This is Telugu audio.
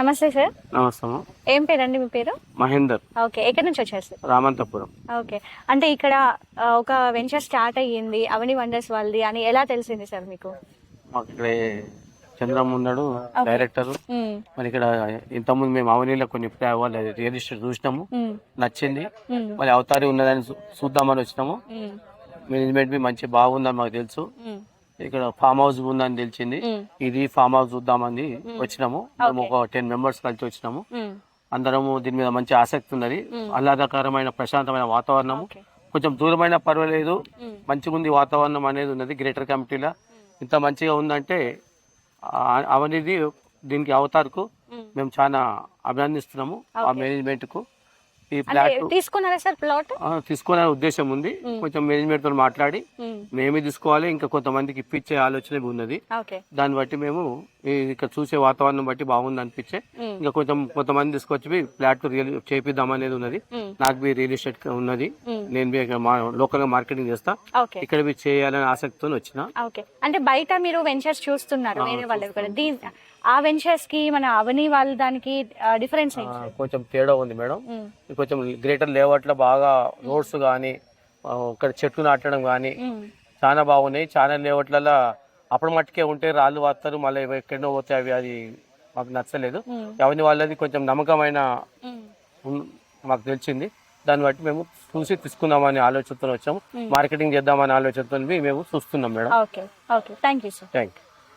నమస్తే సార్. నమస్తే. ఏం పేరండి మీ పేరు? మహేందర్. ఓకే, ఎక్కడి నుంచి వచ్చారు సార్? రామంతపురం. ఓకే, అంటే ఇక్కడ ఒక వెంచర్ స్టార్ట్ అయ్యింది అవని వండర్స్ వాళ్ళది అని ఎలా తెలిసింది సార్ మీకు? మాకు ఇక్కడ చంద్రమ్మ ఉన్నాడు డైరెక్టర్. మరి ఇక్కడ ఇంతకుముందు మేము అవనీలో కొన్ని వాళ్ళ రియల్ ఎస్టేట్ చూసినాము, నచ్చింది. మరి అవతారి ఉన్నదని చూద్దామని వచ్చినాము. మేనేజ్మెంట్ మంచి బాగుందని మాకు తెలుసు. ఇక్కడ ఫామ్ హౌస్ ఉందని తెలిసింది. ఇది ఫామ్ హౌస్ చూద్దామని వచ్చినాము. మేము ఒక 10 మెంబర్స్ కలిసి వచ్చినాము. అందరము దీని మీద మంచి ఆసక్తి ఉన్నది. ఆహ్లాదకరమైన ప్రశాంతమైన వాతావరణం, కొంచెం దూరమైన పర్వాలేదు, మంచిగా ఉంది వాతావరణం అనేది ఉన్నది. గ్రేటర్ కమిటీలో ఇంత మంచిగా ఉందంటే అవనిది దీనికి అవతార్కు మేము చాలా అభినందిస్తున్నాము. ఆ మేనేజ్మెంట్ కు ఈ ప్లాట్ తీసుకున్నారా సార్? ప్లాట్ తీసుకునే ఉద్దేశం ఉంది. కొంచెం మేనేజ్మెంట్ తో మాట్లాడి మేమే తీసుకోవాలి, ఇంకా కొంతమందికి ఇప్పించే ఆలోచన ఉన్నది. దాన్ని బట్టి మేము ఇక్కడ చూసే వాతావరణం బట్టి బాగుంది అనిపించే ఇంకా కొంతమంది తీసుకొచ్చి ఫ్లాట్ చేపిద్దాం అనేది ఉన్నది. నాకు బి రియల్ ఎస్టేట్ ఉన్నది. నేను లోకల్ గా మార్కెటింగ్ చేస్తా. ఇక్కడ చేయాలని ఆసక్తితో వచ్చిన. అంటే బయట మీరు వెంచర్స్ చూస్తున్నారు వేరే వాళ్ళు, ఆ వెంచర్స్ కి మన అవని వాళ్ళ దానికి డిఫరెన్స్ కొంచెం తేడా ఉంది మేడం. కొంచెం గ్రేటర్ లేఅవుట్ లో బాగా రోడ్స్ గానీ ఇక్కడ చెట్లు నాటడం గానీ చాలా బాగున్నాయి. చాలా లేఅవుట్లలో అప్పుడు మట్టుకే ఉంటే రాళ్ళు వస్తారు, మళ్ళీ ఎక్కడో పోతే అవి అది మాకు నచ్చలేదు. అవని వాళ్ళది కొంచెం నమ్మకమైన మాకు తెలిసింది. దాన్ని బట్టి మేము చూసి తీసుకుందామని ఆలోచనతో వచ్చాము. మార్కెటింగ్ చేద్దామని ఆలోచనతో మేము చూస్తున్నాం మేడం. Thank you.